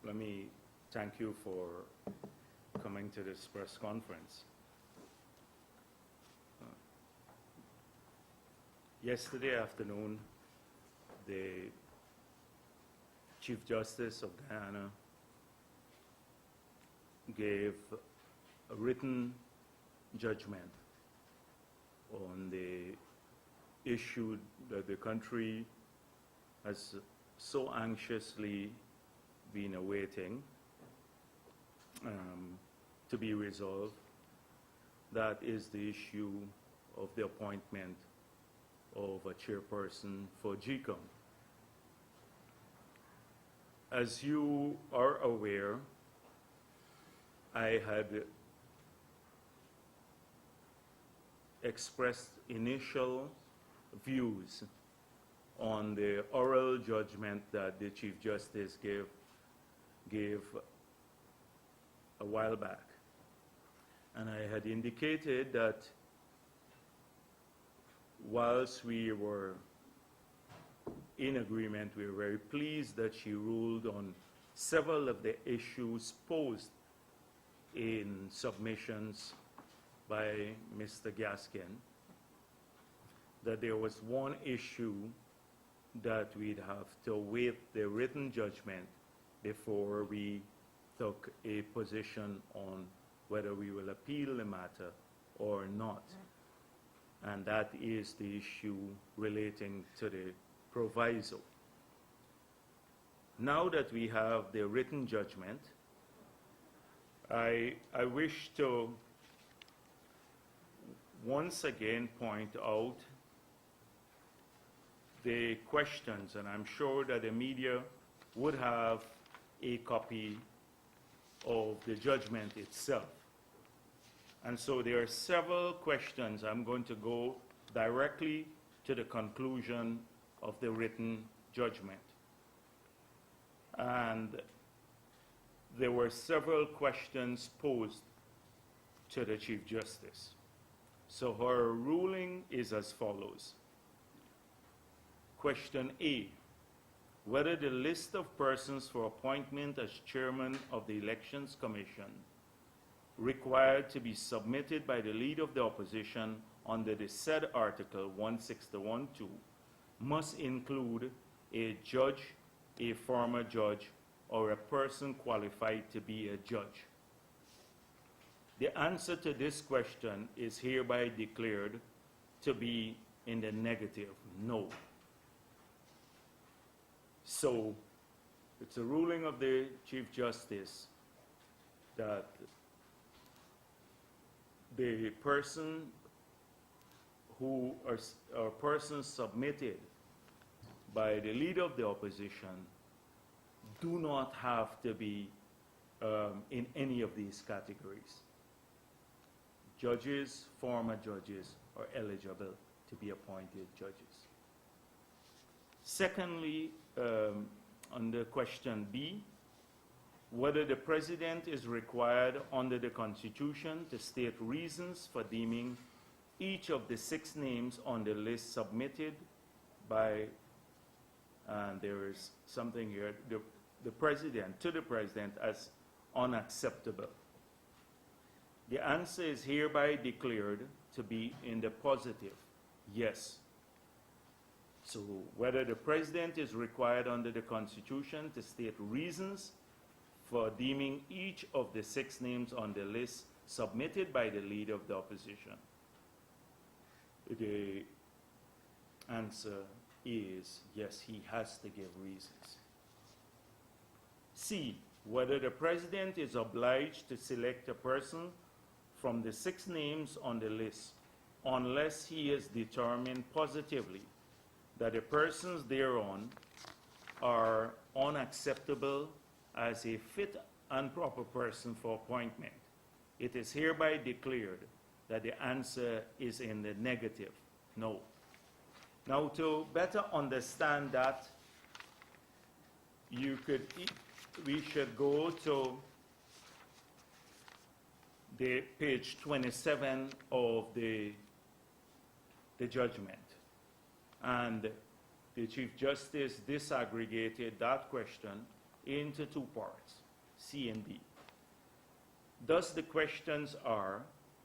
let me thank you for coming to this press conference. Yesterday afternoon, the Chief Justice of Guyana gave a written judgment on the issue that the country has so anxiously been awaiting to be resolved. That is the issue of the appointment of a chairperson for GCOM. As you are aware, I had expressed initial views on the oral judgment that the Chief Justice gave a while back. And I had indicated that whilst we were in agreement, we were very pleased that she ruled on several of the issues posed in submissions by Mr. Gaskin, that there was one issue that we'd have to await the written judgment before we took a position on whether we will appeal the matter or not. And that is the issue relating to the proviso. Now that we have the written judgment, I wish to once again point out the questions, and I'm sure that the media would have a copy of the judgment itself. And so there are several questions. I'm going to go directly to the conclusion of the written judgment. And there were several questions posed to the Chief Justice. So her ruling is as follows. Question A, whether the list of persons for appointment as chairman of the Elections Commission required to be submitted by the leader of the opposition under the said Article 161(2) must include a judge, a former judge, or a person qualified to be a judge. The answer to this question is hereby declared to be in the negative, no. So it's a ruling of the Chief Justice that the person who are persons submitted by the leader of the opposition do not have to be in any of these categories. Judges, former judges are eligible to be appointed judges. Secondly, under question B, whether the President is required under the Constitution to state reasons for deeming each of the 6 names on the list submitted by, and there is something here, the President, to the President as unacceptable. The answer is hereby declared to be in the positive, yes. So whether the President is required under the Constitution to state reasons for deeming each of the 6 names on the list submitted by the leader of the opposition. The answer is yes, he has to give reasons. C, whether the President is obliged to select a person from the 6 names on the list unless he is determined positively that the persons thereon are unacceptable as a fit and proper person for appointment. It is hereby declared that the answer is in the negative, no. Now, to better understand that, we should go to the page 27 of the judgment. And the Chief Justice disaggregated that question into two parts, C and D. Thus, the questions are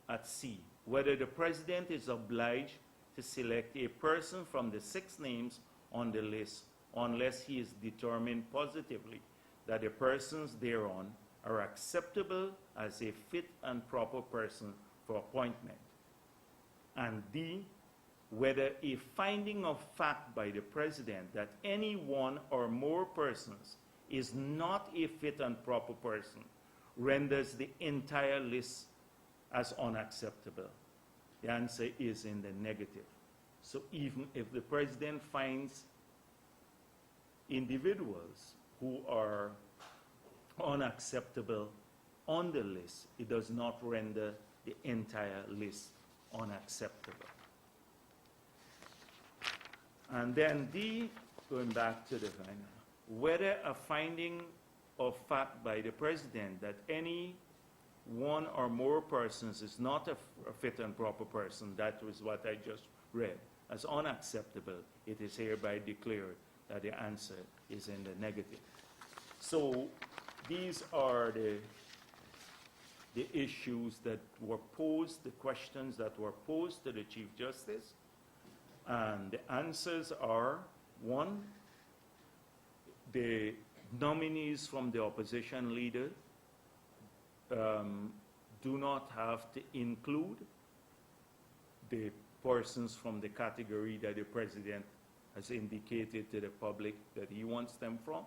at C, whether the president is obliged to select a person from the 6 names on the list unless he is determined positively that the persons thereon are acceptable as a fit and proper person for appointment. And D, whether a finding of fact by the president that any one or more persons is not a fit and proper person renders the entire list as unacceptable. The answer is in the negative. So even if the president finds individuals who are unacceptable on the list, it does not render the entire list unacceptable. And then D, going back to the final, whether a finding of fact by the president that any one or more persons is not a fit and proper person, that was what I just read, as unacceptable, it is hereby declared that the answer is in the negative. So these are the issues that were posed, the questions that were posed to the Chief Justice. And the answers are, 1, the nominees from the opposition leader do not have to include the persons from the category that the president has indicated to the public that he wants them from.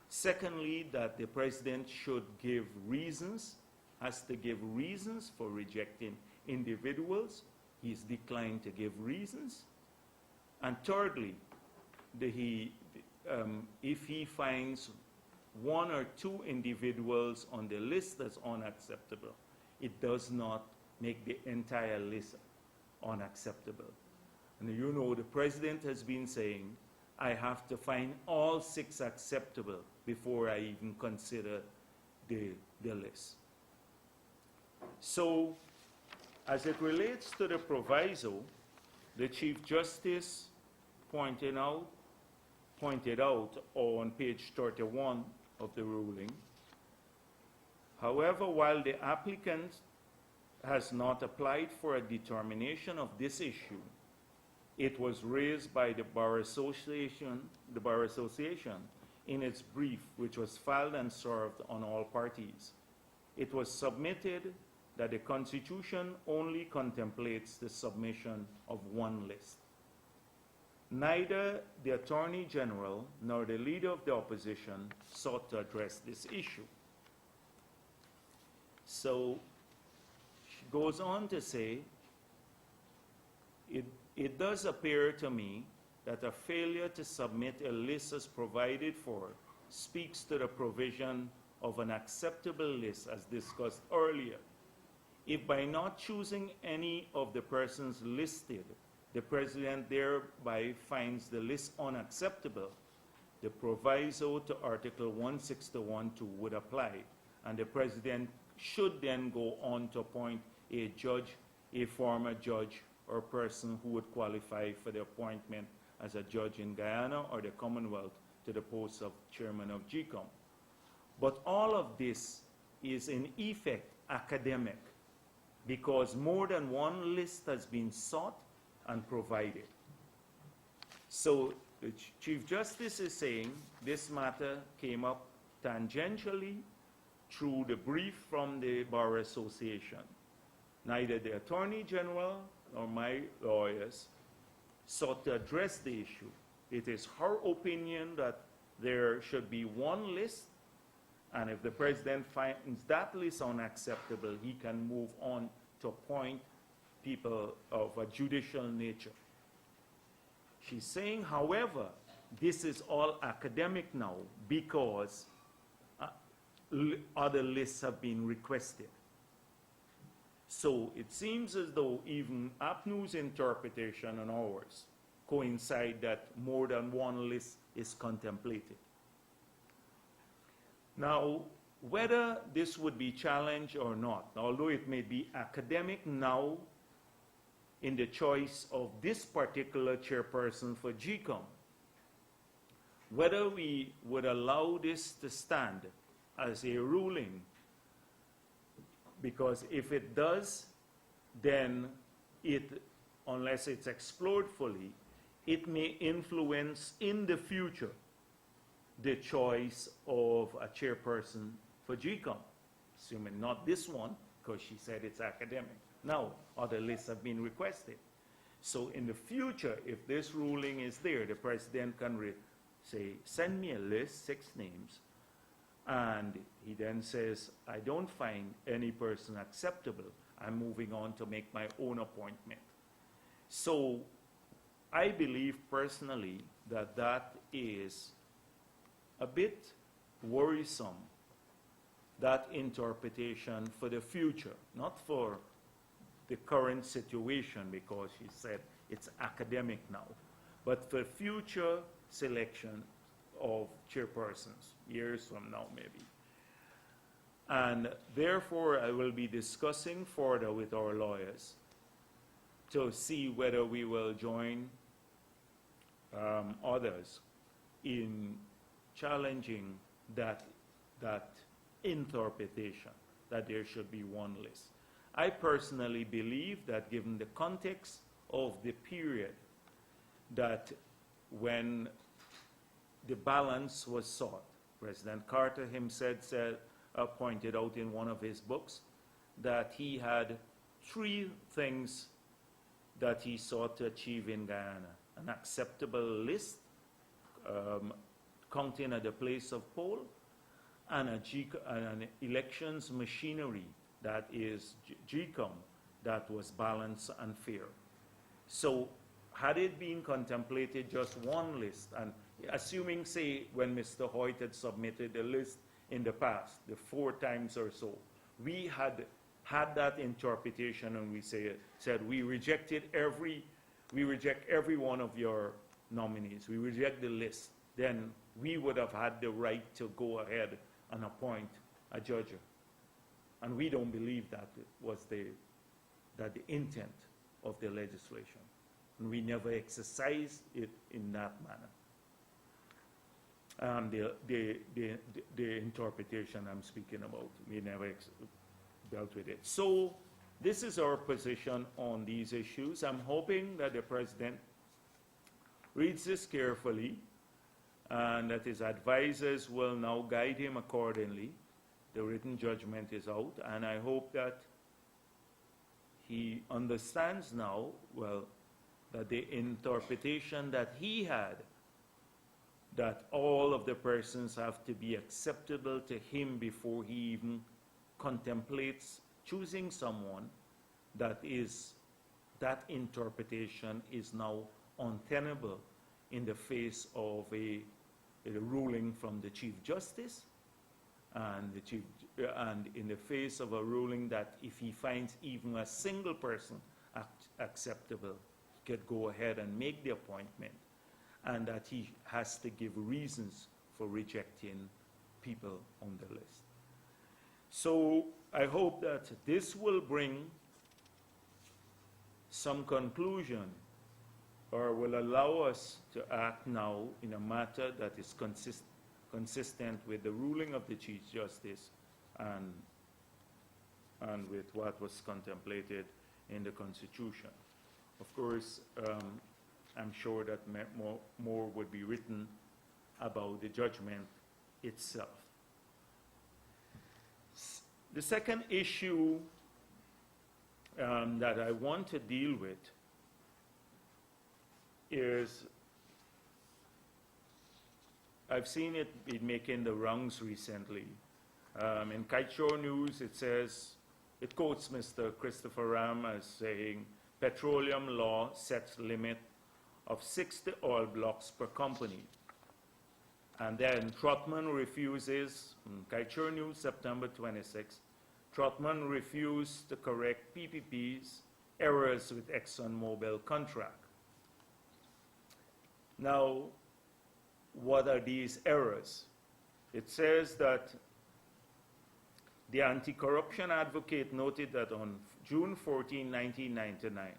Secondly, that the president should give reasons, has to give reasons for rejecting individuals. He's declined to give reasons. And thirdly, if he finds 1 or 2 individuals on the list that's unacceptable, it does not make the entire list unacceptable. And you know, the president has been saying, I have to find all 6 acceptable before I even consider the list. So, as it relates to the proviso, the Chief Justice pointed out on page 31 of the ruling, however, while the applicant has not applied for a determination of this issue, it was raised by the Bar Association in its brief, which was filed and served on all parties. It was submitted that the Constitution only contemplates the submission of 1 list. Neither the Attorney General nor the Leader of the Opposition sought to address this issue. So she goes on to say, it does appear to me that a failure to submit a list as provided for speaks to the provision of an acceptable list as discussed earlier. If by not choosing any of the persons listed, the president thereby finds the list unacceptable, the proviso to Article 161(2) would apply, and the president should then go on to appoint a judge, a former judge, or person who would qualify for the appointment as a judge in Guyana or the Commonwealth to the post of chairman of GCOM. But all of this is in effect academic, because more than 1 list has been sought and provided. So the Chief Justice is saying this matter came up tangentially through the brief from the Bar Association. Neither the Attorney General nor my lawyers sought to address the issue. It is her opinion that there should be 1 list, and if the president finds that list unacceptable, he can move on to appoint people of a judicial nature. She's saying, however, this is all academic now because other lists have been requested. So it seems as though even APNU's interpretation and ours coincide that more than 1 list is contemplated. Now, whether this would be challenged or not, although it may be academic now in the choice of this particular chairperson for GCOM, whether we would allow this to stand as a ruling, because if it does, then it, unless it's explored fully, it may influence in the future the choice of a chairperson for GCOM, assuming not this one, because she said it's academic. Now, other lists have been requested. So in the future, if this ruling is there, the president can say, send me a list, 6 names, and he then says, I don't find any person acceptable. I'm moving on to make my own appointment. So I believe personally that that is a bit worrisome, that interpretation for the future, not for the current situation, because she said it's academic now, but for future selection of chairpersons, years from now maybe. And therefore, I will be discussing further with our lawyers to see whether we will join others in challenging that interpretation, that there should be one list. I personally believe that given the context of the period, that when the balance was sought, President Carter himself pointed out in one of his books that he had 3 things that he sought to achieve in Guyana: an acceptable list, counting at the place of poll, and an elections machinery, that is GCOM, that was balanced and fair. So had it been contemplated just one list, and assuming, say, when Mr. Hoyt had submitted a list in the past, the 4 times or so, we had that interpretation, and we said we reject every one of your nominees, we reject the list, then we would have had the right to go ahead and appoint a judge. And we don't believe that was the intent of the legislation. And we never exercised it in that manner. The interpretation I'm speaking about, we never dealt with it. So this is our position on these issues. I'm hoping that the president reads this carefully and that his advisors will now guide him accordingly. The written judgment is out, and I hope that he understands now, well, that the interpretation that he had, that all of the persons have to be acceptable to him before he even contemplates choosing someone, that interpretation is now untenable in the face of a ruling from the Chief Justice, and in the face of a ruling that if he finds even a single person acceptable, he could go ahead and make the appointment, and that he has to give reasons for rejecting people on the list. So I hope that this will bring some conclusion, or will allow us to act now in a matter that is consistent with the ruling of the Chief Justice and with what was contemplated in the Constitution. Of course, I'm sure that more would be written about the judgment itself. The second issue that I want to deal with is, I've seen it be making the rounds recently. In Kiteshore News, it quotes Mr. Christopher Ram as saying, petroleum law sets limit of 60 oil blocks per company. And then Trotman refuses, Kiteshore News, September 26, Trotman refused to correct PPP's errors with ExxonMobil contract. Now, what are these errors? It says that the anti-corruption advocate noted that on June 14, 1999,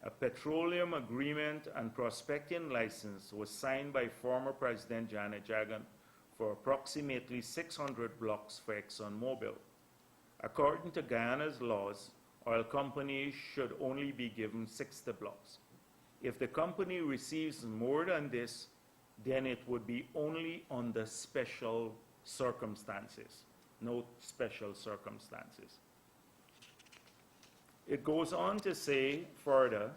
A petroleum agreement and prospecting license was signed by former President Janet Jagan for approximately 600 blocks for ExxonMobil. According to Guyana's laws, oil companies should only be given 60 blocks. If the company receives more than this, then it would be only under special circumstances. No special circumstances. It goes on to say further,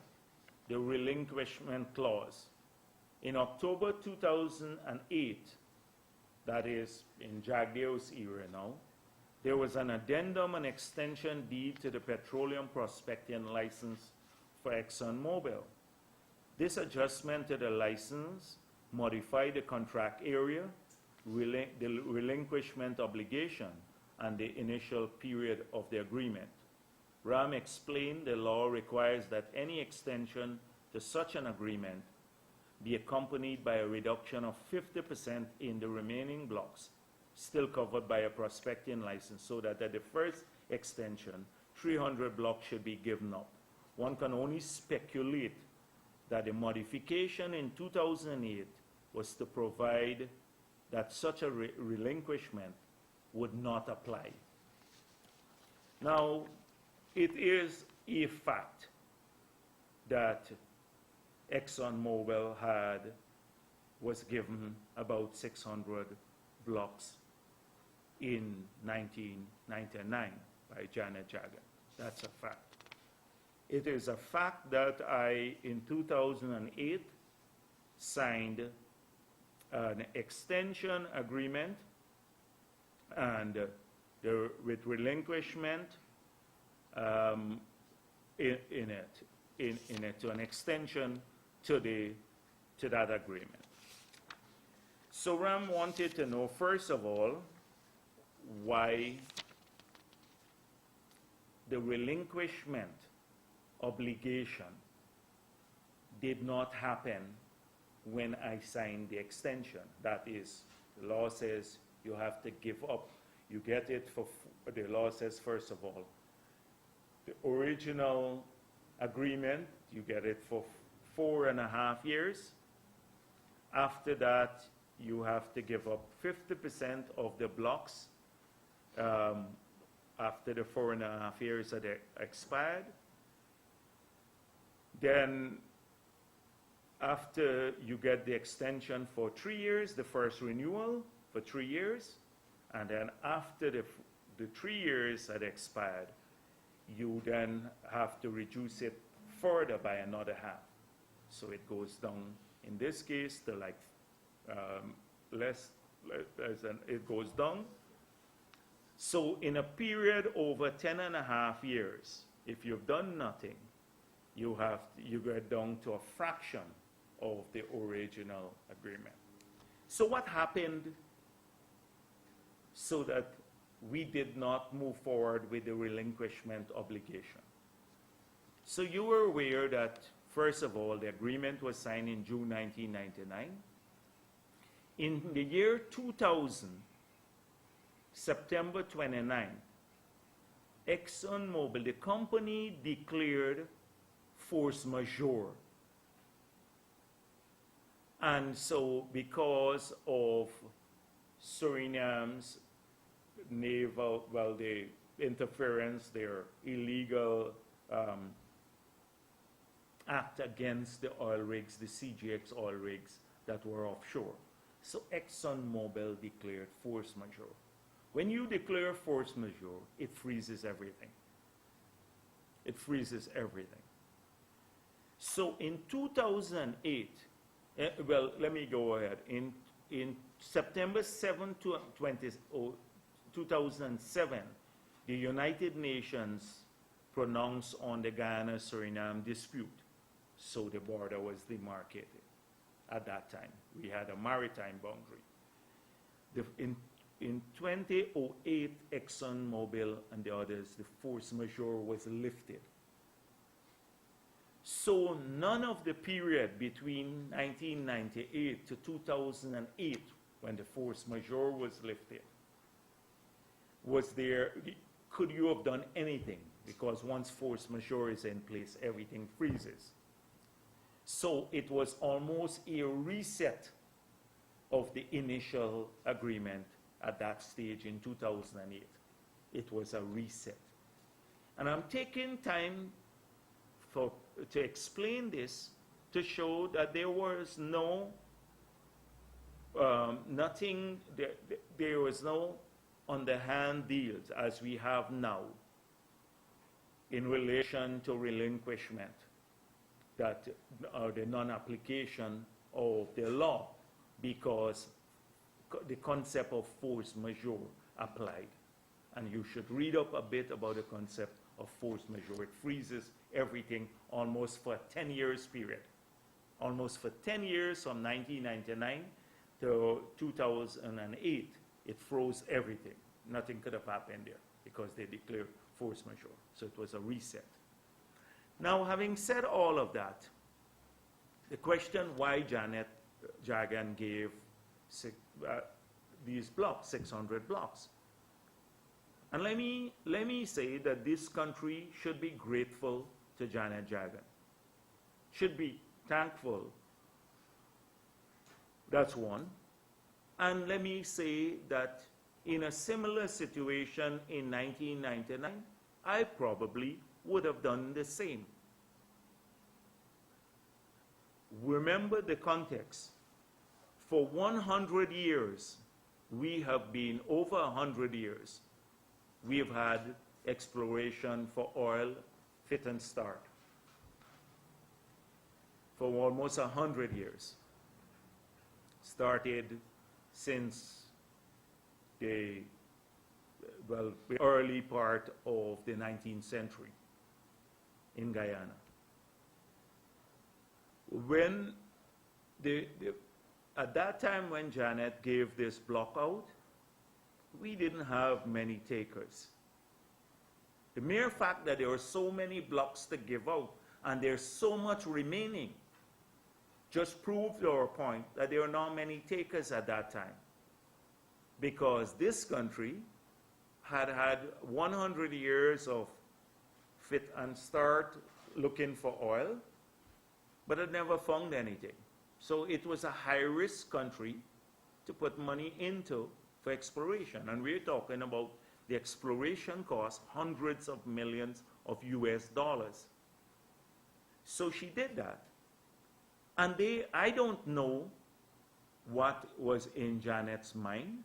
the relinquishment clause. In October 2008, that is in Jagdeo's era now, there was an addendum and extension deed to the petroleum prospecting license for ExxonMobil. This adjustment to the license modified the contract area, the relinquishment obligation, and the initial period of the agreement. Ram explained the law requires that any extension to such an agreement be accompanied by a reduction of 50% in the remaining blocks still covered by a prospecting license, so that at the first extension, 300 blocks should be given up. One can only speculate that the modification in 2008 was to provide that such a relinquishment would not apply. Now, it is a fact that ExxonMobil was given about 600 blocks in 1999 by Janet Jagan. That's a fact. It is a fact that I, in 2008, signed an extension agreement and with relinquishment in it to an extension to that agreement. So Ram wanted to know, first of all, why the relinquishment obligation did not happen when I signed the extension. That is, the law says you have to give up. You get it for, the law says, first of all, the original agreement, you get it for 4.5 years. After that, you have to give up 50% of the blocks after the 4.5 years had expired. Then after you get the extension for 3 years, the first renewal for 3 years, and then after the 3 years had expired, you then have to reduce it further by another half. So it goes down, in this case, to like less than, it goes down. So in a period over 10.5 years, if you've done nothing, you get down to a fraction of the original agreement. So what happened so that we did not move forward with the relinquishment obligation? So you were aware that, first of all, the agreement was signed in June 1999. In the year 2000, September 29, ExxonMobil, the company, declared force majeure. And so because of Suriname's naval, well, the interference, their illegal act against the oil rigs, the CGX oil rigs that were offshore. So ExxonMobil declared force majeure. When you declare force majeure, it freezes everything. It freezes everything. So in 2008, well, let me go ahead. In September 7, 2007, the United Nations pronounced on the Guyana-Suriname dispute. So the border was demarcated at that time. We had a maritime boundary. In 2008, ExxonMobil and the others, the force majeure was lifted. So none of the period between 1998 to 2008, when the force majeure was lifted, was there, could you have done anything? Because once force majeure is in place, everything freezes. So it was almost a reset of the initial agreement at that stage in 2008. It was a reset. And I'm taking time to explain this to show that there was no there was no underhand deals as we have now in relation to relinquishment, that the non-application of the law, because the concept of force majeure applied. And you should read up a bit about the concept of force majeure. It freezes everything almost for a 10 years period. Almost for 10 years, from 1999 to 2008, it froze everything. Nothing could have happened there because they declared force majeure. So it was a reset. Now, having said all of that, the question why Janet Jagan gave these blocks, 600 blocks. And let me say that this country should be grateful to Janet Jagan. Should be thankful. That's one. And let me say that in a similar situation in 1999, I probably would have done the same. Remember the context. For 100 years, we have been, over 100 years, we have had exploration for oil fit and start. For almost 100 years. Started since the early part of the 19th century in Guyana. When at that time when Janet gave this block out, we didn't have many takers. The mere fact that there were so many blocks to give out and there's so much remaining just proved our point that there are not many takers at that time. Because this country had had 100 years of fit and start looking for oil, but had never found anything. So it was a high-risk country to put money into for exploration. And we're talking about the exploration cost hundreds of millions of US dollars. So she did that. And I don't know what was in Janet's mind,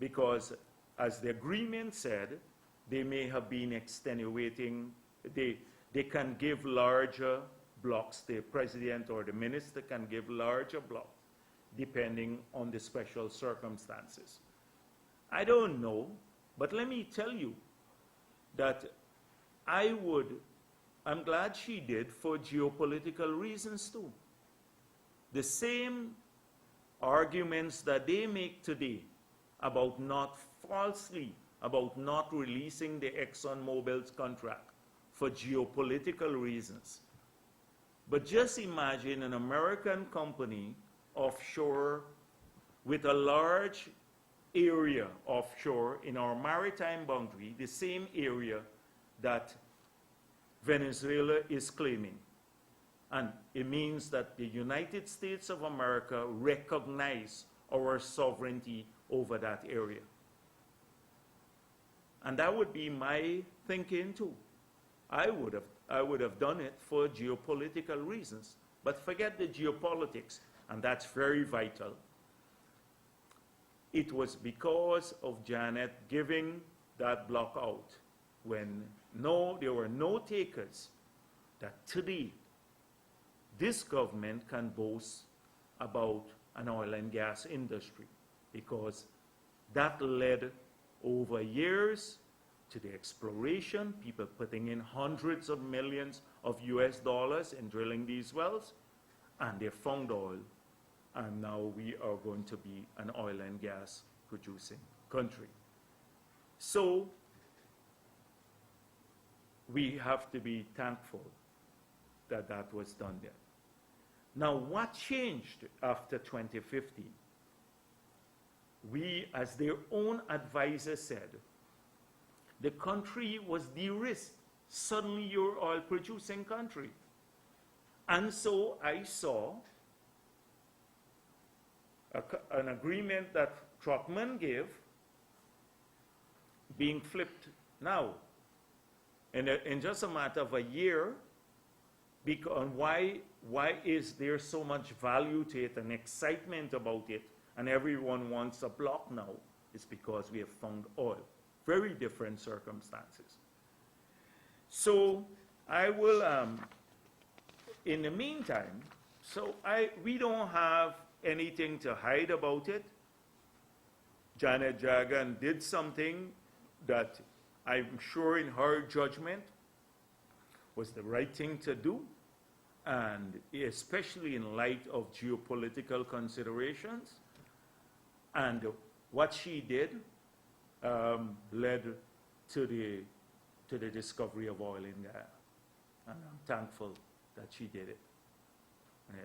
because as the agreement said, they may have been extenuating, they can give larger blocks, the president or the minister can give larger blocks, depending on the special circumstances. I don't know, but let me tell you that I'm glad she did for geopolitical reasons too. The same arguments that they make today about not releasing the ExxonMobil's contract for geopolitical reasons. But just imagine an American company offshore with a large area offshore in our maritime boundary, the same area that Venezuela is claiming. And it means that the United States of America recognize our sovereignty over that area. And that would be my thinking too. I would have done it for geopolitical reasons. But forget the geopolitics, and that's very vital. It was because of Janet giving that block out when there were no takers that today this government can boast about an oil and gas industry, because that led over years to the exploration, people putting in hundreds of millions of US dollars in drilling these wells, and they found oil, and now we are going to be an oil and gas producing country. So we have to be thankful that that was done there. Now, what changed after 2015? We, as their own advisor said, The country was de-risked. Suddenly you're oil producing country. And so I saw an agreement that Trotman gave being flipped now. In just a matter of a year, because why is there so much value to it and excitement about it, and everyone wants a block now? It's because we have found oil. Very different circumstances. So I will, in the meantime, we don't have anything to hide about it. Janet Jagan did something that I'm sure in her judgment was the right thing to do, and especially in light of geopolitical considerations. And what she did led to the discovery of oil in Guyana. And I'm thankful that she did it. Yeah.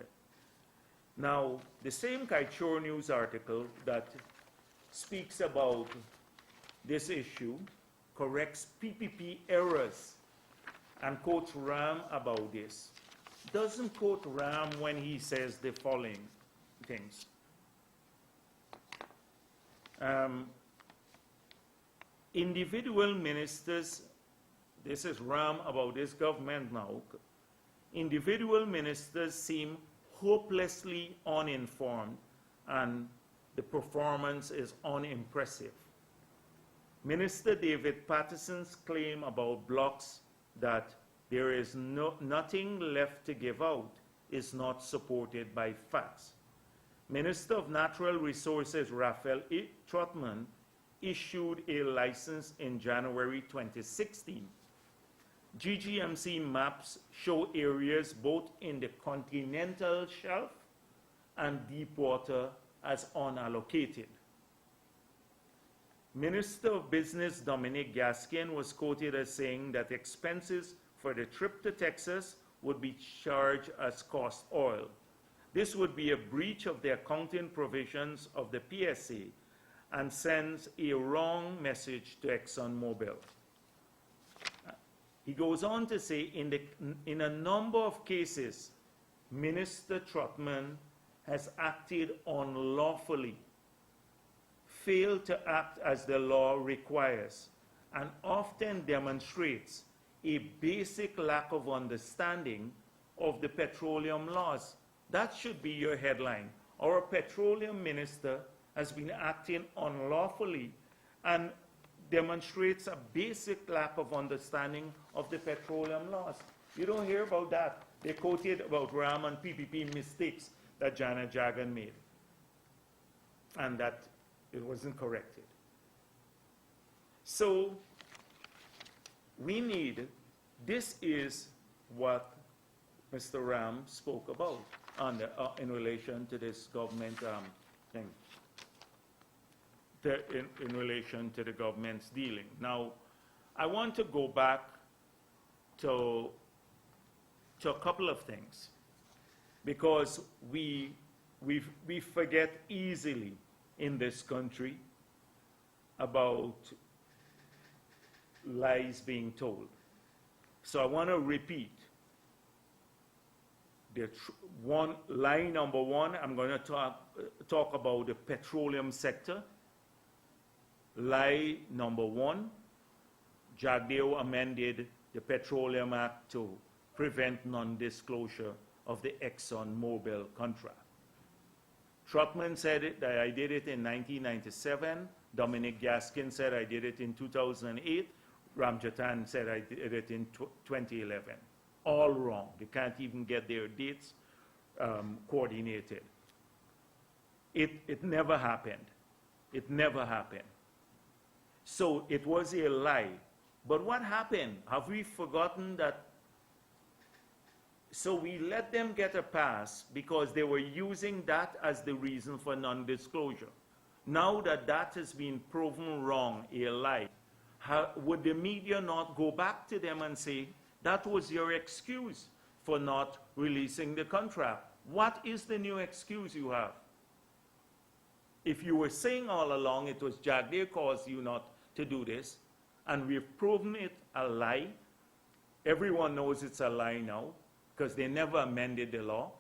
Now, the same Kaichor News article that speaks about this issue corrects PPP errors and quotes Ram about this. Doesn't quote Ram when he says the following things. Individual ministers, this is Ram about this government now, individual ministers seem hopelessly uninformed and the performance is unimpressive. Minister David Patterson's claim about blocks that there is nothing left to give out is not supported by facts. Minister of Natural Resources Raphael Trotman issued a license in January 2016. GGMC maps show areas both in the continental shelf and deep water as unallocated. Minister of Business Dominic Gaskin was quoted as saying that expenses for the trip to Texas would be charged as cost oil. This would be a breach of the accounting provisions of the PSA and sends a wrong message to ExxonMobil. He goes on to say, in a number of cases, Minister Trotman has acted unlawfully, failed to act as the law requires, and often demonstrates a basic lack of understanding of the petroleum laws. That should be your headline. Our petroleum minister has been acting unlawfully and demonstrates a basic lack of understanding of the petroleum laws. You don't hear about that. They quoted about Ram and PPP mistakes that Janet Jagan made, and that it wasn't corrected. So we need, this is what Mr. Ram spoke about in relation to this government thing, in relation to the government's dealing. Now, I want to go back to a couple of things, because we forget easily in this country about lies being told. So I want to repeat. Lie number one, I'm going to talk about the petroleum sector. Lie number one, Jagdeo amended the Petroleum Act to prevent non-disclosure of the ExxonMobil contract. Trotman said that I did it in 1997. Dominic Gaskin said I did it in 2008. Ramjatan said I did it in 2011. All wrong. They can't even get their dates coordinated. It never happened. It never happened. So it was a lie. But what happened? Have we forgotten that? So we let them get a pass because they were using that as the reason for non-disclosure. Now that that has been proven wrong, a lie, would the media not go back to them and say, that was your excuse for not releasing the contract? What is the new excuse you have? If you were saying all along it was Jagdeo caused you not to do this, and we've proven it a lie. Everyone knows it's a lie now because they never amended the law.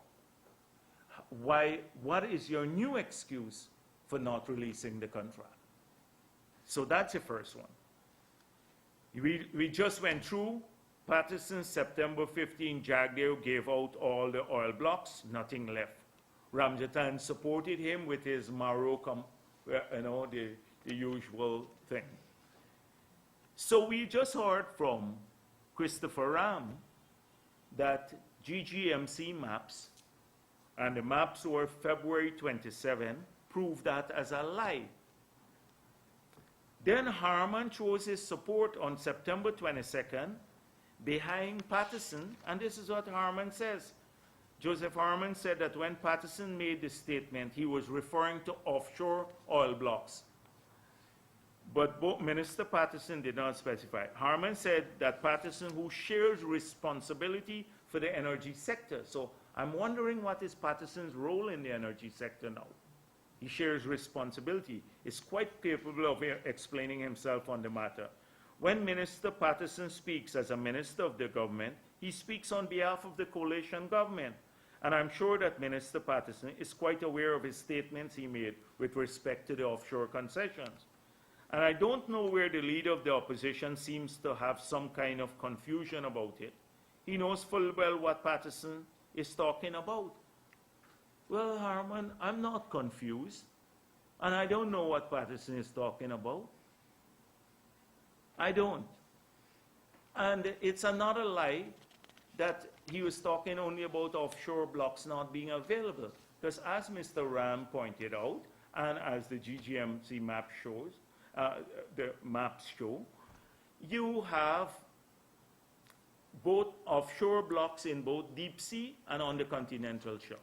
What is your new excuse for not releasing the contract? So that's the first one. We just went through Patterson, September 15, Jagdeo gave out all the oil blocks, nothing left. Ramjatan supported him with his Maro, the usual thing. So we just heard from Christopher Ram that GGMC maps, and the maps were February 27, proved that as a lie. Then Harman chose his support on September 22nd behind Patterson, and this is what Harman says. Joseph Harman said that when Patterson made the statement, he was referring to offshore oil blocks. But Minister Patterson did not specify. Harman said that Patterson, who shares responsibility for the energy sector. So I'm wondering what is Patterson's role in the energy sector now. He shares responsibility. Is quite capable of explaining himself on the matter. When Minister Patterson speaks as a minister of the government, he speaks on behalf of the coalition government. And I'm sure that Minister Patterson is quite aware of his statements he made with respect to the offshore concessions. And I don't know where the leader of the opposition seems to have some kind of confusion about it. He knows full well what Patterson is talking about. Well, Harman, I'm not confused, and I don't know what Patterson is talking about. I don't. And it's another lie that he was talking only about offshore blocks not being available. Because as Mr. Ram pointed out, and as the GGMC map shows, the maps show, you have both offshore blocks in both deep sea and on the continental shelf.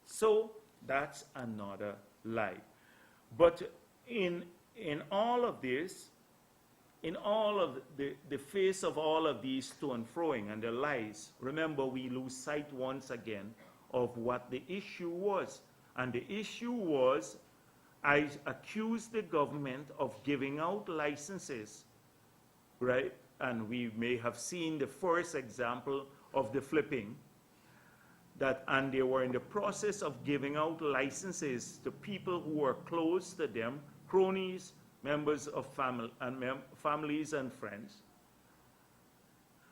So that's another lie. But in all of this, in all of the face of all of these to and froing and the lies, remember we lose sight once again of what the issue was. And the issue was, I accused the government of giving out licenses, right? And we may have seen the first example of the flipping, and they were in the process of giving out licenses to people who were close to them, cronies, members of families and friends.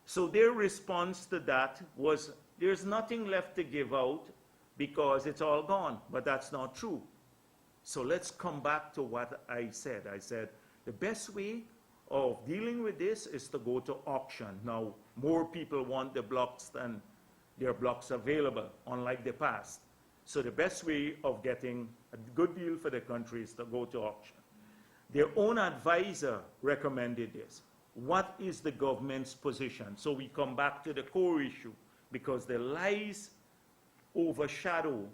So their response to that was, there's nothing left to give out because it's all gone. But that's not true. So let's come back to what I said. I said, the best way of dealing with this is to go to auction. Now, more people want the blocks than there are blocks available, unlike the past. So the best way of getting a good deal for the country is to go to auction. Their own advisor recommended this. What is the government's position? So we come back to the core issue, because the lies overshadow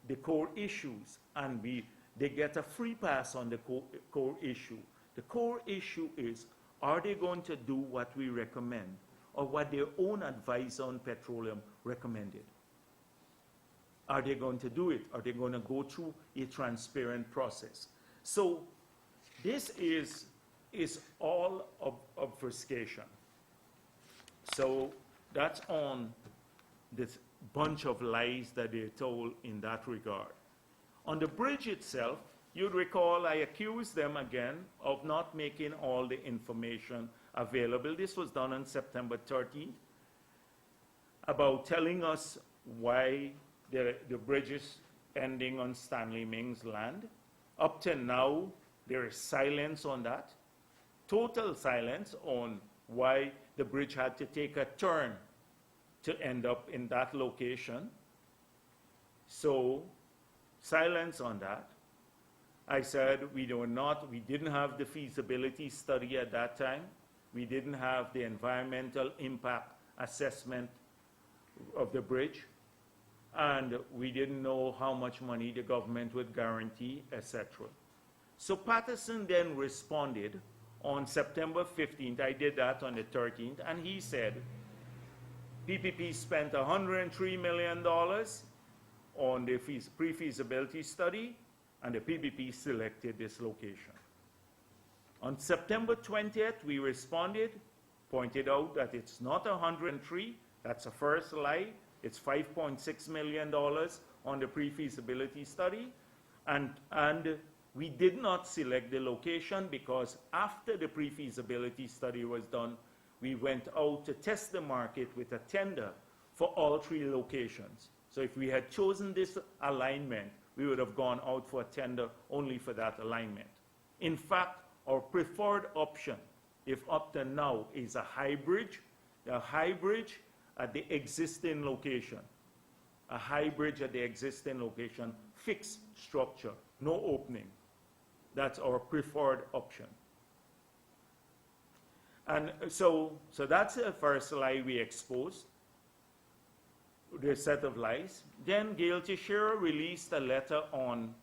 the core issues, and they get a free pass on the core issue. The core issue is, are they going to do what we recommend, or what their own advisor on petroleum recommended? Are they going to do it? Are they going to go through a transparent process? So this is all obfuscation. So that's on this bunch of lies that they told in that regard. On the bridge itself, you'd recall I accused them again of not making all the information available. This was done on September 13th, about telling us why the bridge is ending on Stanley Ming's land. Up to now, there is silence on that. Total silence on why the bridge had to take a turn to end up in that location. So, silence on that. I said we didn't have the feasibility study at that time. We didn't have the environmental impact assessment of the bridge. And we didn't know how much money the government would guarantee, etc. So Patterson then responded on September 15th. I did that on the 13th, and he said, PPP spent $103 million on the pre-feasibility study, and the PPP selected this location. On September 20th, we responded, pointed out that it's not 103, that's a first lie, it's $5.6 million on the pre-feasibility study, and we did not select the location because after the pre-feasibility study was done, we went out to test the market with a tender for all 3 locations. So if we had chosen this alignment, we would have gone out for a tender only for that alignment. In fact, our preferred option, if up to now, is a high bridge at the existing location. A high bridge at the existing location, fixed structure, no opening. That's our preferred option. And so that's the first lie we exposed, the set of lies. Then Gail Teixeira released a letter on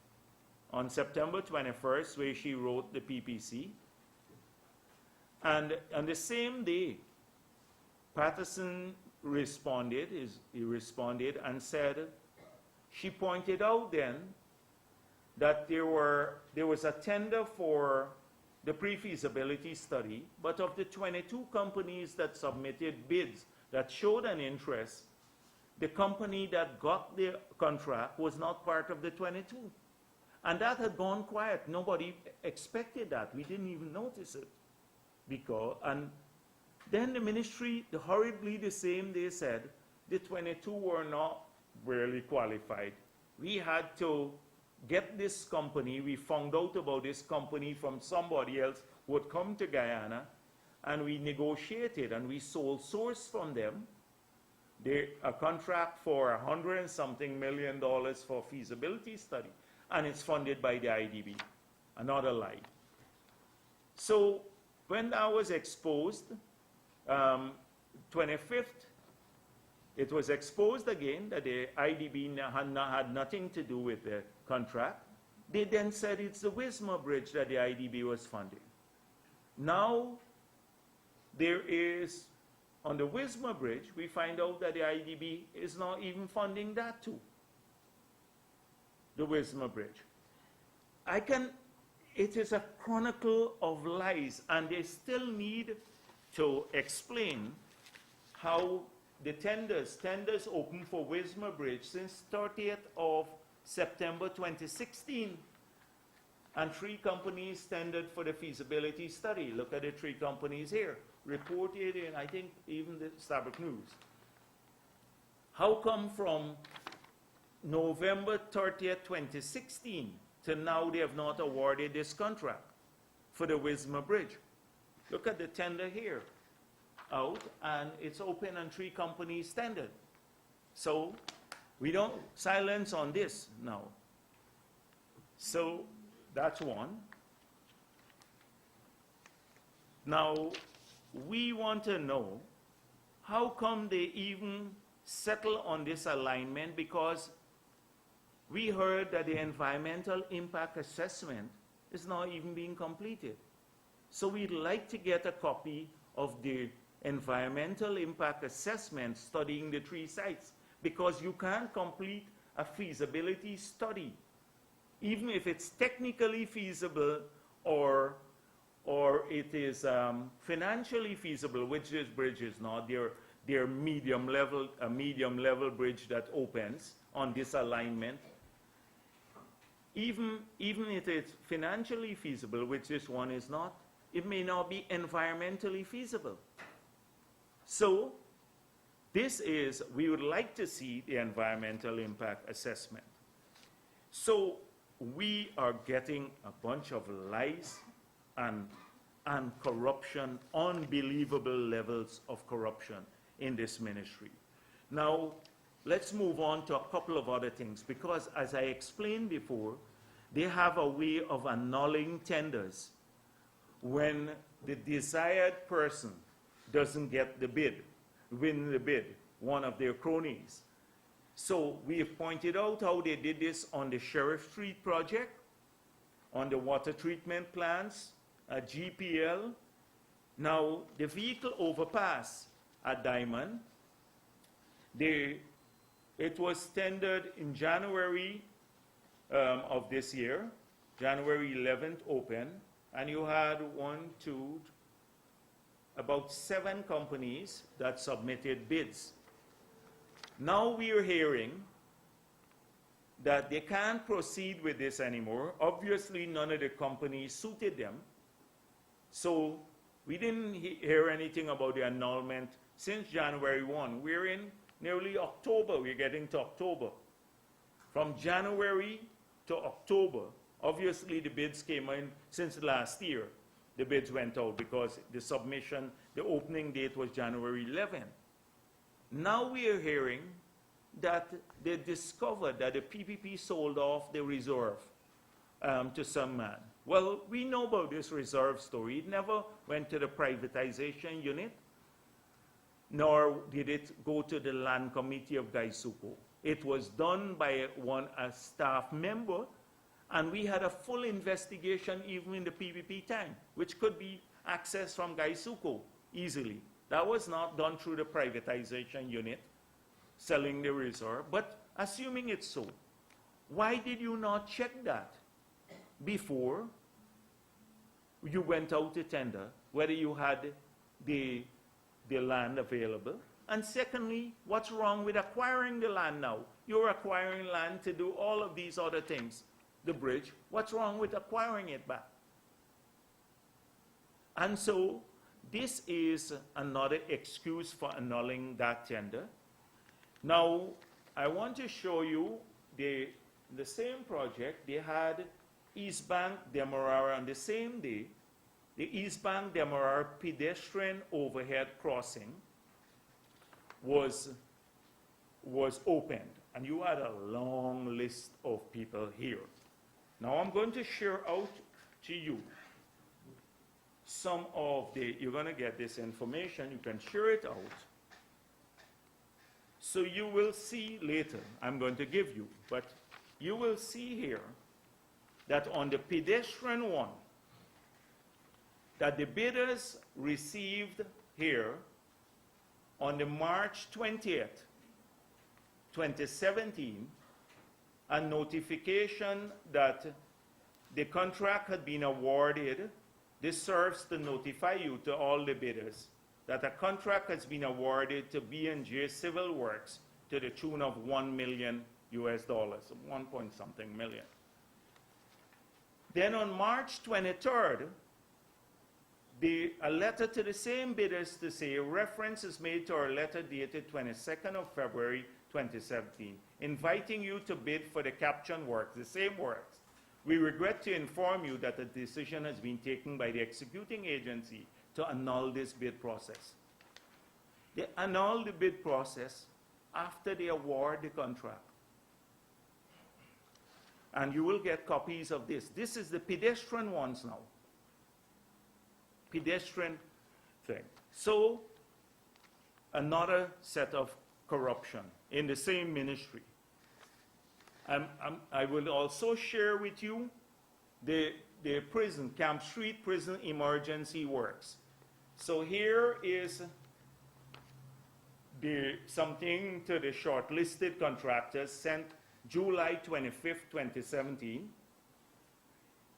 September 21st where she wrote the PPC. And on the same day, Patterson responded and said, she pointed out then that there was a tender for the pre-feasibility study, but of the 22 companies that submitted bids that showed an interest, the company that got the contract was not part of the 22. And that had gone quiet. Nobody expected that. We didn't even notice it. And then the ministry, horribly the same day, said the 22 were not really qualified. We had to get this company, we found out about this company from somebody else who had come to Guyana, and we negotiated and we sole sourced from them a contract for $100 and something million for feasibility study, and it's funded by the IDB. Another lie. So when that was exposed, 25th, it was exposed again that the IDB had nothing to do with the contract. They then said it's the Wismar Bridge that the IDB was funding. Now, there is, on the Wismar Bridge, we find out that the IDB is not even funding that too, the Wismar Bridge. It is a chronicle of lies, and they still need to explain how the tenders opened for Wismar Bridge since 30th of September 2016, and 3 companies tendered for the feasibility study. Look at the 3 companies here, reported in, I think, even the Starbuck News. How come from November 30th, 2016 to now they have not awarded this contract for the Wismar Bridge? Look at the tender here, out, and it's open and 3 companies tendered. So we don't silence on this now. So that's one. Now we want to know how come they even settle on this alignment, because we heard that the environmental impact assessment is not even being completed. So we'd like to get a copy of the environmental impact assessment studying the 3 sites, because you can't complete a feasibility study, even if it's technically feasible or it is financially feasible, which this bridge is not. They're medium level bridge that opens on this alignment. Even if it's financially feasible, which this one is not, it may not be environmentally feasible. So we would like to see the environmental impact assessment. So we are getting a bunch of lies and corruption, unbelievable levels of corruption in this ministry. Now, let's move on to a couple of other things, because as I explained before, they have a way of annulling tenders when the desired person doesn't get the bid, win the bid, one of their cronies. So we have pointed out how they did this on the Sheriff Street project, on the water treatment plants, at GPL. Now, the vehicle overpass at Diamond, it was tendered in January of this year, January 11th open. and you had about 7 companies that submitted bids. Now we are hearing that they can't proceed with this anymore. Obviously, none of the companies suited them. So we didn't hear anything about the annulment since January 1. We're in nearly October. We're getting to October. From January to October, obviously the bids came in since last year. The bids went out because the opening date was January 11. Now we are hearing that they discovered that the PPP sold off the reserve to some man. Well, we know about this reserve story. It never went to the privatization unit, nor did it go to the land committee of Gaisuko. It was done by a staff member, and we had a full investigation even in the PPP time, which could be accessed from Gaisuko easily. That was not done through the privatization unit, selling the reserve. But assuming it's so, why did you not check that before you went out to tender, whether you had the land available? And secondly, what's wrong with acquiring the land now? You're acquiring land to do all of these other things, the bridge. What's wrong with acquiring it back? And so this is another excuse for annulling that tender. Now, I want to show you the same project. They had East Bank Demerara on the same day. The East Bank Demerara pedestrian overhead crossing was opened, and you had a long list of people here. Now I'm going to share out to you some of you're going to get this information, you can share it out. So you will see later, I'm going to give you, but you will see here that on the pedestrian one, that the bidders received here on the March 20th, 2017, a notification that the contract had been awarded. This serves to notify you, to all the bidders, that a contract has been awarded to B&J Civil Works to the tune of $1 million, 1 point something million. Then on March 23rd, a letter to the same bidders to say reference is made to our letter dated 22nd of February 2017, inviting you to bid for the caption works, the same works. We regret to inform you that a decision has been taken by the executing agency to annul this bid process. They annul the bid process after they award the contract. And you will get copies of this. This is the pedestrian ones now. Pedestrian thing. So, another set of corruption in the same ministry. I will also share with you the prison, Camp Street Prison Emergency Works. So here is something to the shortlisted contractors sent July 25th, 2017.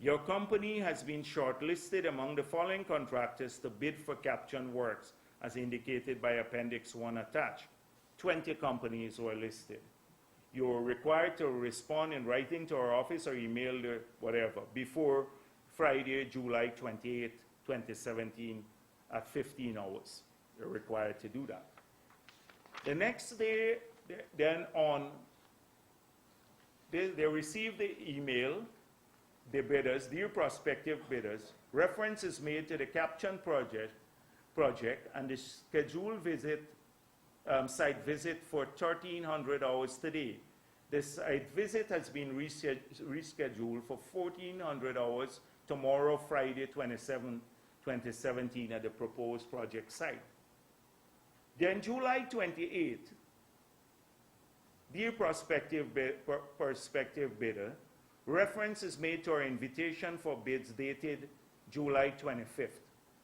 Your company has been shortlisted among the following contractors to bid for caption works, as indicated by Appendix 1 attached. 20 companies were listed. You are required to respond in writing to our office or email whatever before Friday, July 28, 2017 at 15 hours. You're required to do that. The next day, they received the email, the bidders, dear prospective bidders, reference is made to the caption project and the scheduled site visit for 1300 hours today. The site visit has been rescheduled for 1400 hours tomorrow, Friday, 2017 at the proposed project site. Then July 28th, dear prospective bidder, reference is made to our invitation for bids dated July 25th.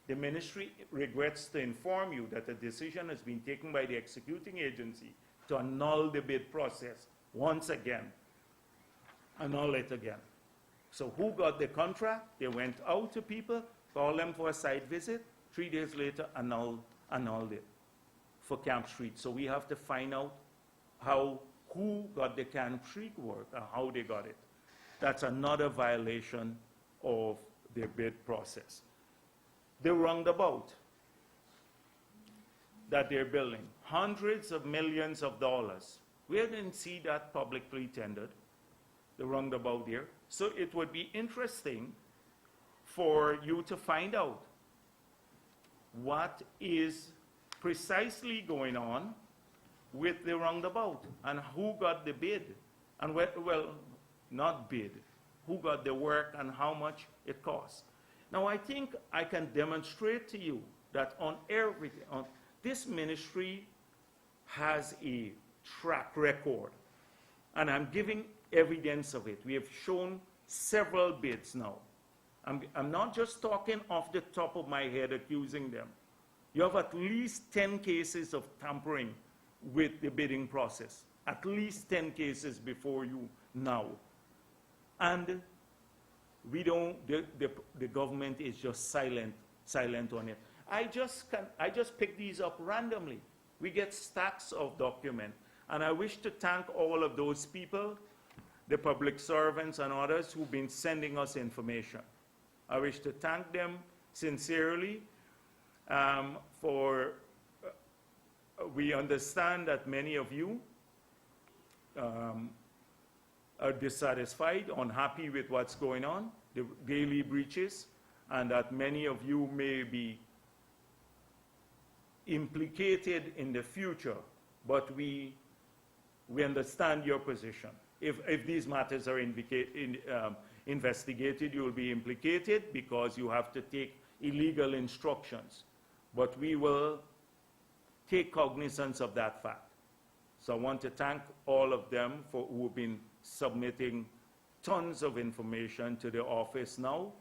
The ministry regrets to inform you that a decision has been taken by the executing agency to annul the bid process once again. Annul it again. So who got the contract? They went out to people, called them for a site visit, 3 days later annulled it for Camp Street. So we have to find out who got the Camp Street work and how they got it. That's another violation of the bid process. The roundabout that they're building, hundreds of millions of dollars. We didn't see that publicly tendered, the roundabout there. So it would be interesting for you to find out what is precisely going on with the roundabout and who got the bid and well, not bid, who got the work and how much it costs. Now I think I can demonstrate to you that on everything, this ministry has a track record, and I'm giving evidence of it. We have shown several bids now. I'm not just talking off the top of my head accusing them. You have at least 10 cases of tampering with the bidding process, at least 10 cases before you now. And we don't, the government is just silent on it. I just pick these up randomly. We get stacks of documents. And I wish to thank all of those people, the public servants and others who've been sending us information. I wish to thank them sincerely we understand that many of you are dissatisfied, unhappy with what's going on, the daily breaches, and that many of you may be implicated in the future, but we understand your position. If these matters are investigated, you will be implicated because you have to take illegal instructions. But we will take cognizance of that fact. So I want to thank all of them who have been submitting tons of information to the office now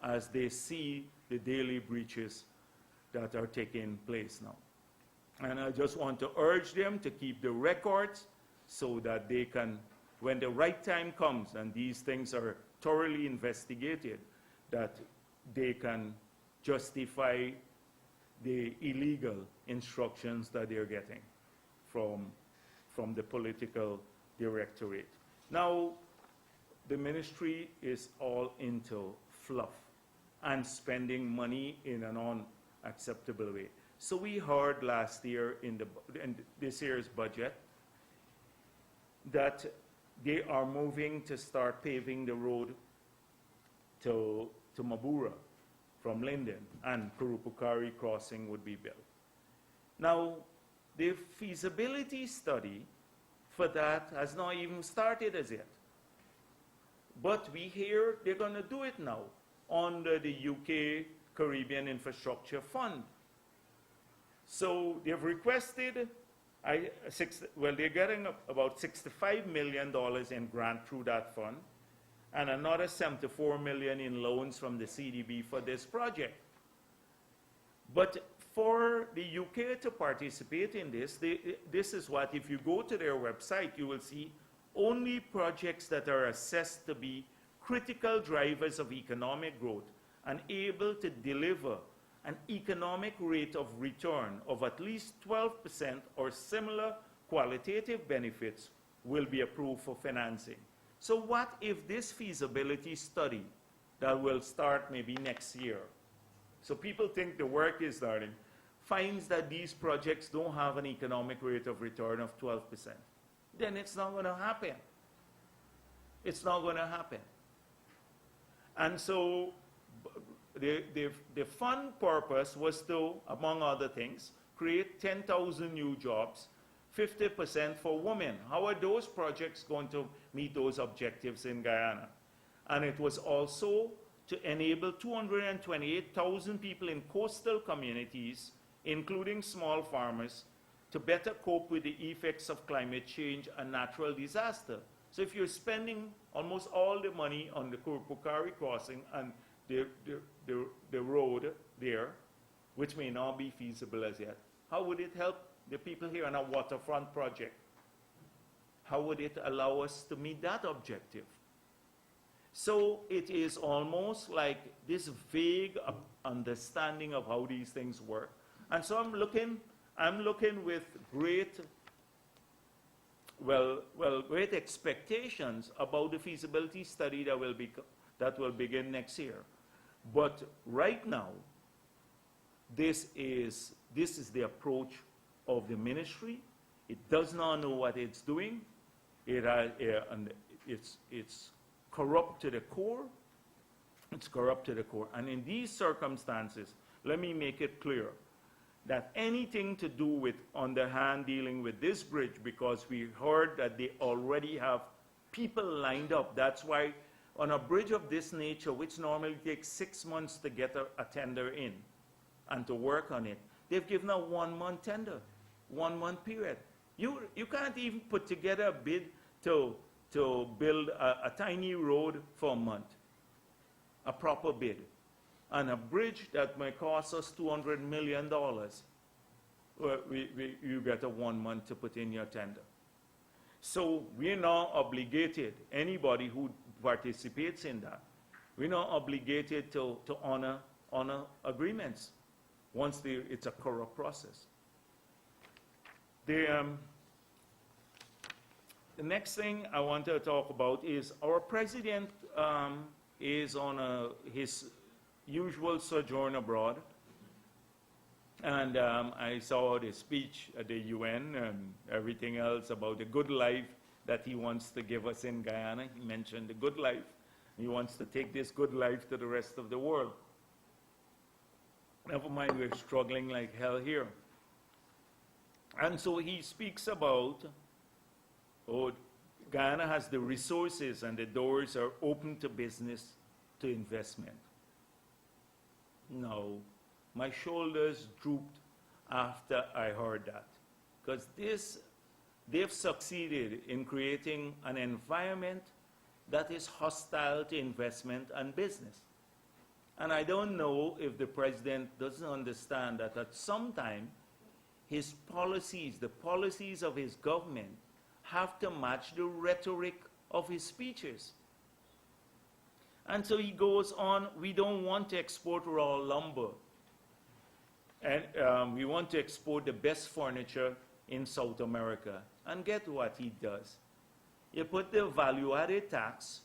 as they see the daily breaches that are taking place now. And I just want to urge them to keep the records so that they can, when the right time comes and these things are thoroughly investigated, that they can justify the illegal instructions that they're getting from the political directorate. Now, the ministry is all into fluff and spending money in an unacceptable way. So we heard last year in this year's budget that they are moving to start paving the road to Mabura from Linden, and Kurupukari crossing would be built. Now, the feasibility study for that has not even started as yet. But we hear they're going to do it now under the UK Caribbean Infrastructure Fund. So they've requested, they're getting about $65 million in grant through that fund, and another $74 million in loans from the CDB for this project. But for the UK to participate in this, this is what, if you go to their website, you will see only projects that are assessed to be critical drivers of economic growth and able to deliver an economic rate of return of at least 12% or similar qualitative benefits will be approved for financing. So what if this feasibility study that will start maybe next year, so people think the work is starting, finds that these projects don't have an economic rate of return of 12%, then it's not going to happen. It's not going to happen. And so the fund purpose was to, among other things, create 10,000 new jobs, 50% for women. How are those projects going to meet those objectives in Guyana? And it was also to enable 228,000 people in coastal communities, including small farmers, to better cope with the effects of climate change and natural disaster. So if you're spending almost all the money on the Kurupukari crossing and the road there, which may not be feasible as yet, how would it help the people here on a waterfront project? How would it allow us to meet that objective? So it is almost like this vague understanding of how these things work. And so I'm looking with great, great expectations about the feasibility study that will begin next year. But right now, this is the approach of the ministry. It does not know what it's doing. And it's corrupt to the core. It's corrupt to the core. And in these circumstances, let me make it clear that anything to do with underhand dealing with this bridge, because we heard that they already have people lined up. That's why on a bridge of this nature, which normally takes 6 months to get a tender in and to work on it, they've given a 1-month tender, 1-month period. You can't even put together a bid to build a tiny road for a month, a proper bid. And a bridge that may cost us $200 million, you get a 1 month to put in your tender. So we're now obligated, anybody who participates in that, we're now obligated to honor agreements once it's a corrupt process. The next thing I want to talk about is our president is on his usual sojourn abroad. And I saw the speech at the UN and everything else about the good life that he wants to give us in Guyana. He mentioned the good life. He wants to take this good life to the rest of the world. Never mind, we're struggling like hell here. And so he speaks about, Guyana has the resources and the doors are open to business, to investment. No, my shoulders drooped after I heard that, because they've succeeded in creating an environment that is hostile to investment and business. And I don't know if the president doesn't understand that at some time his policies, the policies of his government, have to match the rhetoric of his speeches. And so he goes on, we don't want to export raw lumber. And we want to export the best furniture in South America. And get what he does. You put the value-added tax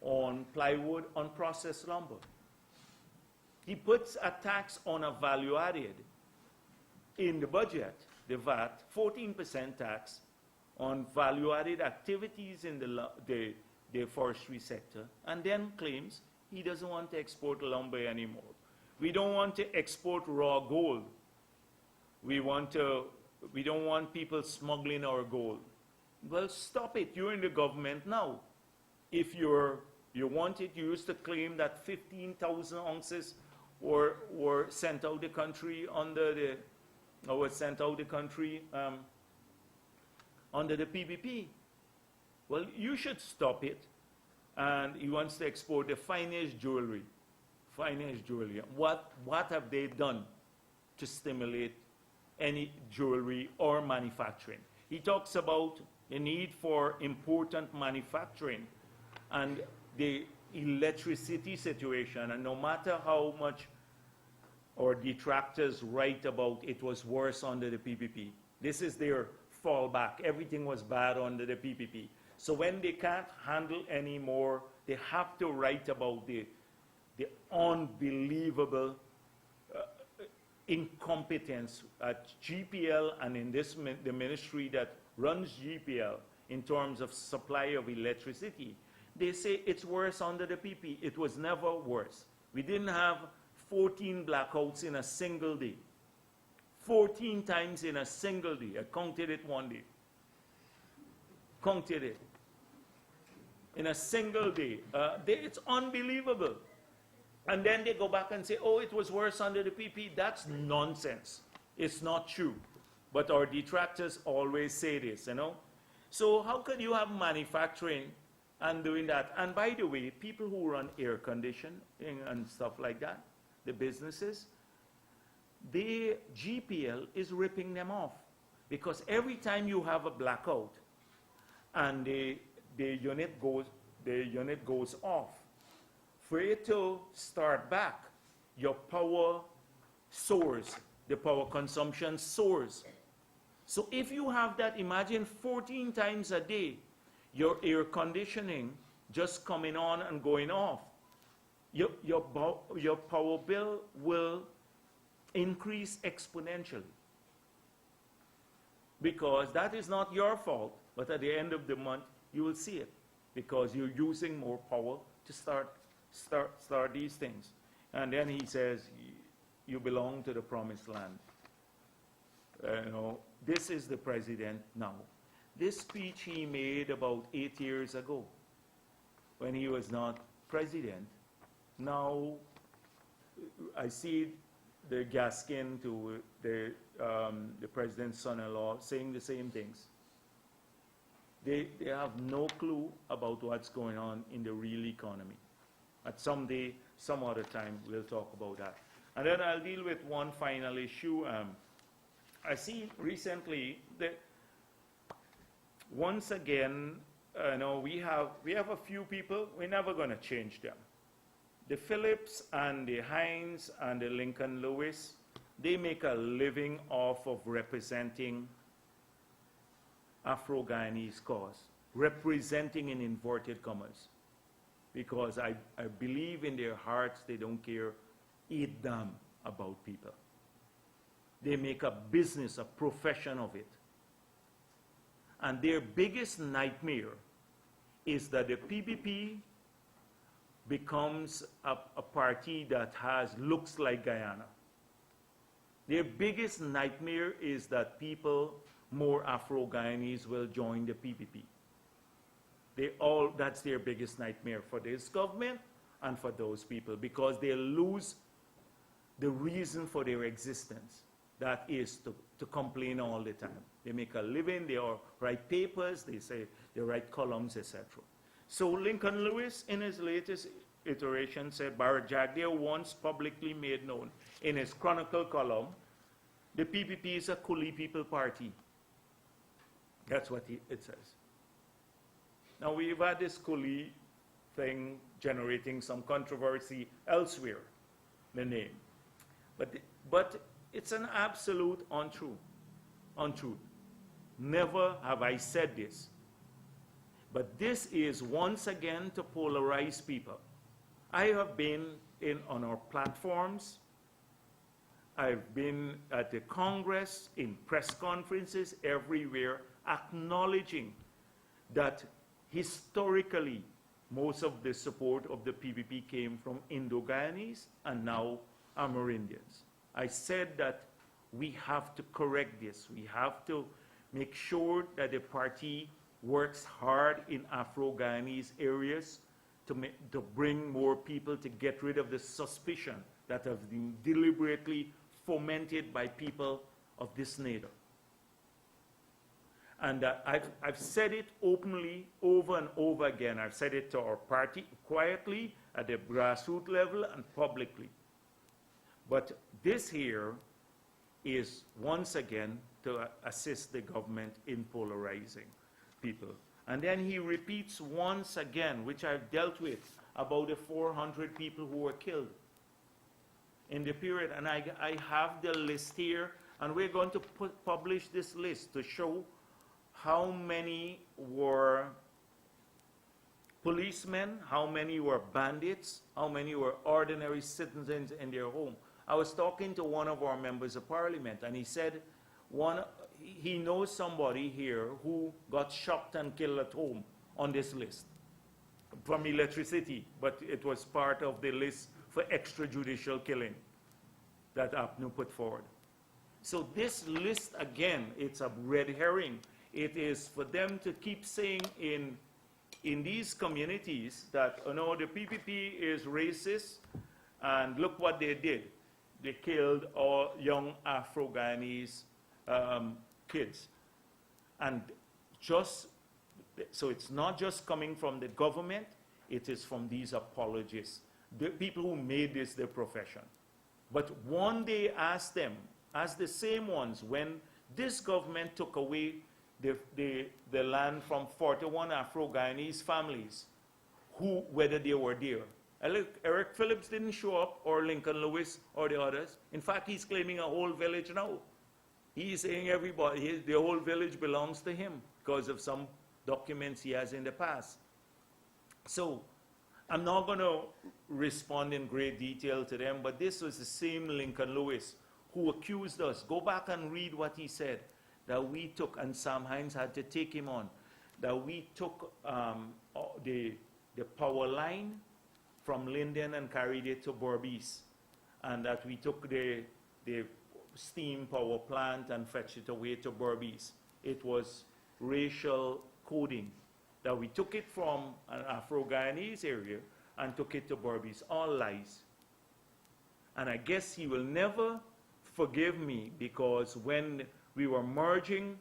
on plywood, on processed lumber. He puts a tax on a value-added in the budget, the VAT, 14% tax on value-added activities in the forestry sector, and then claims he doesn't want to export lumber anymore. We don't want to export raw gold. We don't want people smuggling our gold. Well, stop it. You're in the government now. If you want it, you used to claim that 15,000 ounces were sent out the country under the PPP. Well, you should stop it. And he wants to export the finest jewelry. Finest jewelry. What have they done to stimulate any jewelry or manufacturing? He talks about the need for important manufacturing and the electricity situation. And no matter how much our detractors write about it was worse under the PPP, this is their fallback. Everything was bad under the PPP. So when they can't handle anymore, they have to write about the unbelievable incompetence at GPL and in the ministry that runs GPL in terms of supply of electricity. They say it's worse under the PP. It was never worse. We didn't have 14 blackouts in a single day. 14 times in a single day. I counted it one day. Counted it. In a single day. It's unbelievable. And then they go back and say, oh, it was worse under the PP. That's nonsense. It's not true. But our detractors always say this, you know. So how could you have manufacturing and doing that? And by the way, people who run air conditioning and stuff like that, the businesses, the GPL is ripping them off. Because every time you have a blackout and the unit goes the unit goes off. For it to start back, your power soars, the power consumption soars. So if you have that, imagine 14 times a day, your air conditioning just coming on and going off. Your power bill will increase exponentially. Because that is not your fault, but at the end of the month, you will see it. Because you're using more power to start these things. And then he says, you belong to the promised land. This is the president now. This speech he made about 8 years ago, when he was not president. Now, I see the Gaskin to the president's son-in-law saying the same things. They have no clue about what's going on in the real economy. At some other time, we'll talk about that. And then I'll deal with one final issue. I see recently that once again, we have a few people, we're never going to change them. The Phillips and the Hines and the Lincoln Lewis, they make a living off of representing Afro-Guyanese cause, representing in inverted commas. Because I believe in their hearts they don't care a damn about people. They make a business, a profession of it. And their biggest nightmare is that the PPP becomes a party that looks like Guyana. Their biggest nightmare is that people, more Afro-Guyanese, will join the PPP. That's their biggest nightmare for this government and for those people, because they lose the reason for their existence. That is to complain all the time. They make a living, they write papers, they write columns, etc. So Lincoln Lewis, in his latest iteration, said Bharrat Jagdeo once publicly made known in his Chronicle column, the PPP is a Kuli people party. That's what it says. Now we've had this Kuli thing generating some controversy elsewhere, the name. But it's an absolute untruth. Never have I said this. But this is once again to polarize people. I have been on our platforms. I've been at the Congress, in press conferences, everywhere, acknowledging that historically, most of the support of the PPP came from Indo-Guyanese and now Amerindians. I said that we have to correct this. We have to make sure that the party works hard in Afro-Guyanese areas to bring more people, to get rid of the suspicion that has been deliberately fomented by people of this nature. And I've said it openly over and over again. I've said it to our party quietly at the grassroots level and publicly. But this here is once again to assist the government in polarizing people. And then he repeats once again, which I've dealt with, about the 400 people who were killed in the period. And I have the list here, and we're going to publish this list to show how many were policemen, how many were bandits, how many were ordinary citizens in their home. I was talking to one of our members of parliament, and he said he knows somebody here who got shot and killed at home on this list from electricity, but it was part of the list for extrajudicial killing that APNU put forward. So this list, again, it's a red herring. It is for them to keep saying in these communities that, the PPP is racist, and look what they did. They killed all young Afro-Guyanese kids. And so it's not just coming from the government, it is from these apologists, the people who made this their profession. But one day ask them, as the same ones, when this government took away the land from 41 Afro-Guyanese families, whether they were there. Eric Phillips didn't show up, or Lincoln Lewis, or the others. In fact, he's claiming a whole village now. He's saying the whole village belongs to him because of some documents he has in the past. So I'm not going to respond in great detail to them, but this was the same Lincoln Lewis who accused us. Go back and read what he said, that we took, and Sam Hines had to take him on, that we took the power line from Linden and carried it to Berbice, and that we took the steam power plant and fetched it away to Berbice. It was racial coding, that we took it from an Afro-Guyanese area and took it to Berbice. All lies. And I guess he will never forgive me, because when we were merging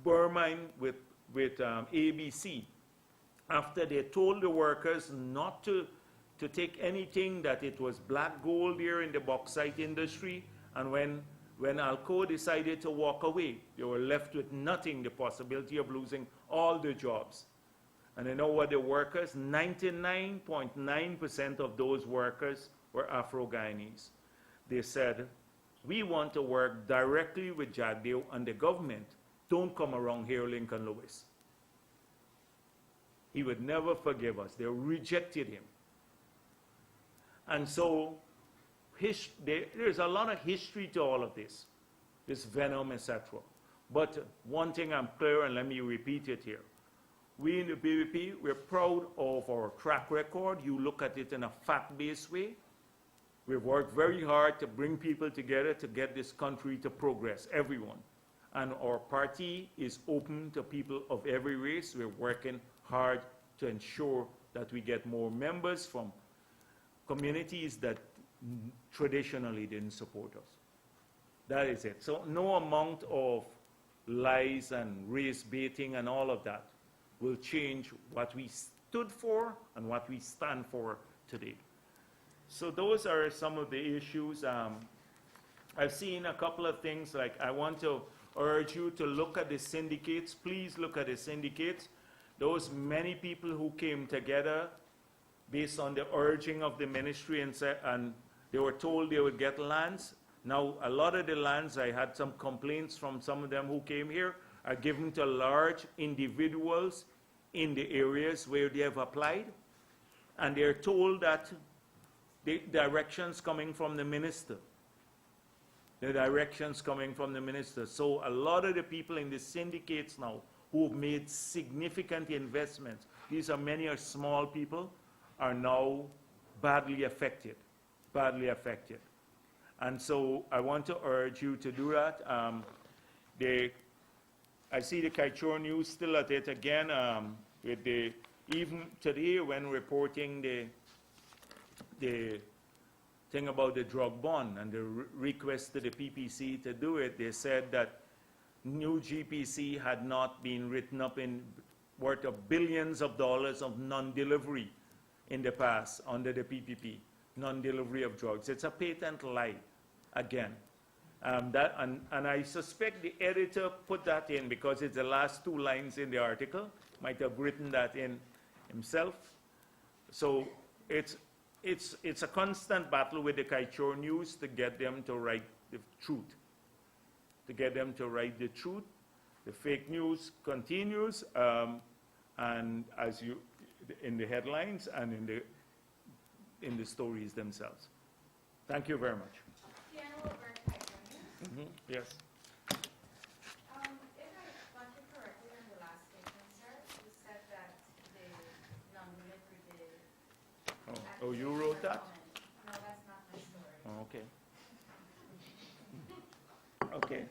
Burmine with ABC, after they told the workers not to take anything, that it was black gold here in the bauxite industry, and when Alcoa decided to walk away, they were left with nothing, the possibility of losing all the jobs. And you know what the workers, 99.9% of those workers were Afro-Guyanese. They said, we want to work directly with Jagdeo and the government. Don't come around here, Lincoln Lewis. He would never forgive us. They rejected him. And so there's a lot of history to all of this venom, etc. But one thing I'm clear, and let me repeat it here. We in the BVP, we're proud of our track record. You look at it in a fact-based way. We've worked very hard to bring people together to get this country to progress, everyone. And our party is open to people of every race. We're working hard to ensure that we get more members from communities that traditionally didn't support us. That is it. So no amount of lies and race baiting and all of that will change what we stood for and what we stand for today. So those are some of the issues. I've seen a couple of things, like I want to urge you to look at the syndicates. Please look at the syndicates. Those many people who came together based on the urging of the ministry, and they were told they would get lands. Now, a lot of the lands, I had some complaints from some of them who came here, are given to large individuals in the areas where they have applied. And they're told that the directions coming from the minister. The directions coming from the minister. So a lot of the people in the syndicates now who have made significant investments, these are many are small people, are now badly affected. Badly affected. And so I want to urge you to do that. I see the Kaichor News still at it again, with even today when reporting the thing about the drug bond and the request to the PPC to do it, they said that new GPC had not been written up in worth of billions of dollars of non-delivery in the past under the PPP, non-delivery of drugs. It's a patent lie, again. And I suspect the editor put that in because it's the last two lines in the article, might have written that in himself. So it's a constant battle with the Kaichor News to get them to write the truth. To get them to write the truth. The fake news continues, and as you, in the headlines and in the stories themselves. Thank you very much. Yes. If I got you correctly in the last statement, sir, you said that the non-delivery Oh, you wrote that? No, that's not my story. Oh, okay. Okay.